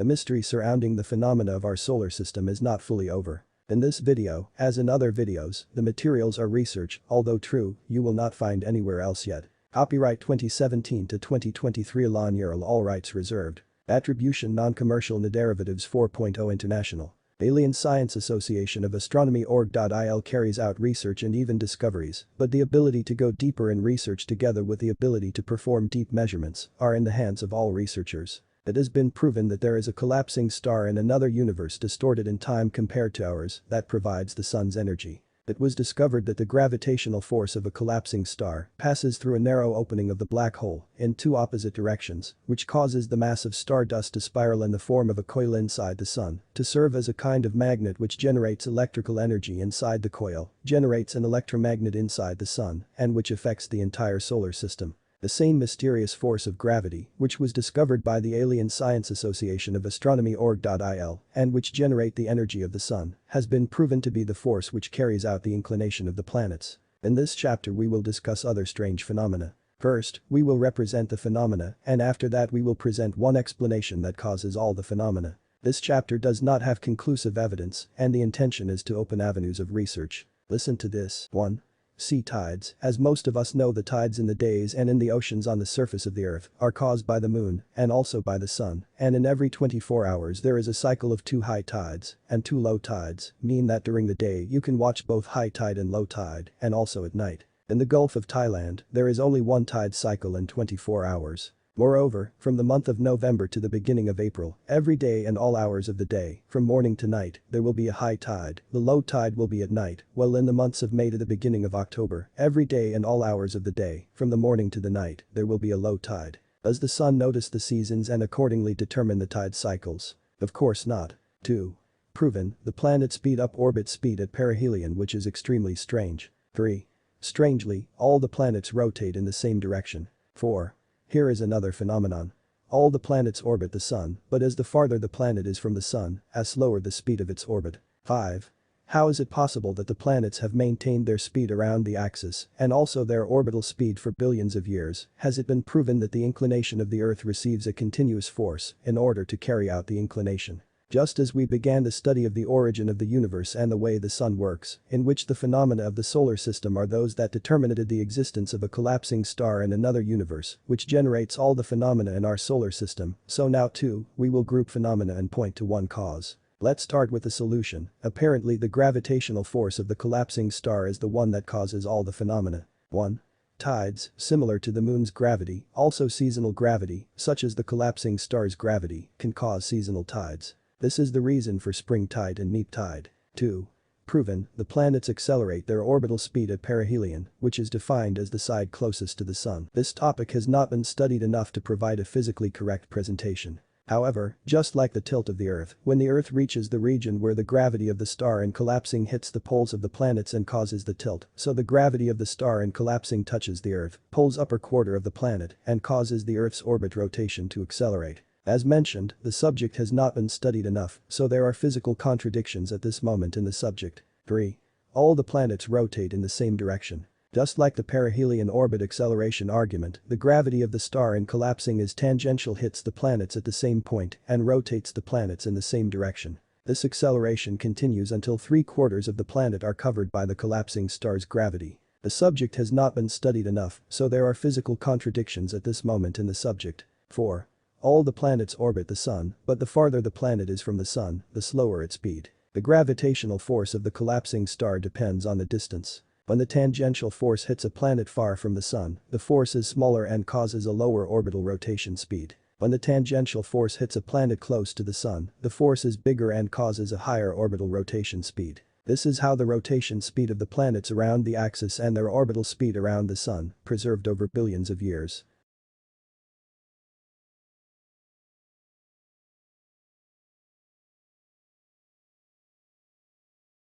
The mystery surrounding the phenomena of our solar system is not fully over. In this video, as in other videos, the materials are research, although true, you will not find anywhere else yet. Copyright 2017 to 2023 Lon Ural, all rights reserved. Attribution-NonCommercial-NoDerivatives 4.0 International. Alien Science Association of Astronomy org.il carries out research and even discoveries, but the ability to go deeper in research together with the ability to perform deep measurements are in the hands of all researchers. It has been proven that there is a collapsing star in another universe distorted in time compared to ours that provides the sun's energy. It was discovered that the gravitational force of a collapsing star passes through a narrow opening of the black hole in two opposite directions, which causes the mass of stardust to spiral in the form of a coil inside the sun to serve as a kind of magnet which generates electrical energy inside the coil, generates an electromagnet inside the sun, and which affects the entire solar system. The same mysterious force of gravity, which was discovered by the Alien Science Association of Astronomy org.il and which generate the energy of the sun, has been proven to be the force which carries out the inclination of the planets. In this chapter we will discuss other strange phenomena. First, we will represent the phenomena, and after that we will present one explanation that causes all the phenomena. This chapter does not have conclusive evidence, and the intention is to open avenues of research. Listen to this. 1. Sea tides. As most of us know, the tides in the days and in the oceans on the surface of the earth are caused by the moon and also by the sun, and in every 24 hours there is a cycle of 2 high tides and 2 low tides, mean that during the day you can watch both high tide and low tide, and also at night. In the Gulf of Thailand, there is only one tide cycle in 24 hours. Moreover, from the month of November to the beginning of April, every day and all hours of the day, from morning to night, there will be a high tide, the low tide will be at night, while in the months of May to the beginning of October, every day and all hours of the day, from the morning to the night, there will be a low tide. Does the sun notice the seasons and accordingly determine the tide cycles? Of course not. 2. Proven, the planets speed up orbit speed at perihelion, which is extremely strange. 3. Strangely, all the planets rotate in the same direction. 4. Here is another phenomenon. All the planets orbit the sun, but as the farther the planet is from the sun, as slower the speed of its orbit. 5. How is it possible that the planets have maintained their speed around the axis and also their orbital speed for billions of years? Has it been proven that the inclination of the Earth receives a continuous force in order to carry out the inclination? Just as we began the study of the origin of the universe and the way the sun works, in which the phenomena of the solar system are those that determined the existence of a collapsing star in another universe, which generates all the phenomena in our solar system, so now too, we will group phenomena and point to one cause. Let's start with the solution. Apparently the gravitational force of the collapsing star is the one that causes all the phenomena. 1. Tides, similar to the moon's gravity, also seasonal gravity, such as the collapsing star's gravity, can cause seasonal tides. This is the reason for spring tide and neap tide. 2. Proven, the planets accelerate their orbital speed at perihelion, which is defined as the side closest to the sun. This topic has not been studied enough to provide a physically correct presentation. However, just like the tilt of the Earth, when the Earth reaches the region where the gravity of the star in collapsing hits the poles of the planets and causes the tilt, so the gravity of the star in collapsing touches the Earth, pulls upper quarter of the planet, and causes the Earth's orbit rotation to accelerate. As mentioned, the subject has not been studied enough, so there are physical contradictions at this moment in the subject. 3. All the planets rotate in the same direction. Just like the perihelion orbit acceleration argument, the gravity of the star in collapsing is tangential, hits the planets at the same point and rotates the planets in the same direction. This acceleration continues until 3/4 of the planet are covered by the collapsing star's gravity. The subject has not been studied enough, so there are physical contradictions at this moment in the subject. 4. All the planets orbit the sun, but the farther the planet is from the sun, the slower its speed. The gravitational force of the collapsing star depends on the distance. When the tangential force hits a planet far from the sun, the force is smaller and causes a lower orbital rotation speed. When the tangential force hits a planet close to the sun, the force is bigger and causes a higher orbital rotation speed. This is how the rotation speed of the planets around the axis and their orbital speed around the sun, preserved over billions of years.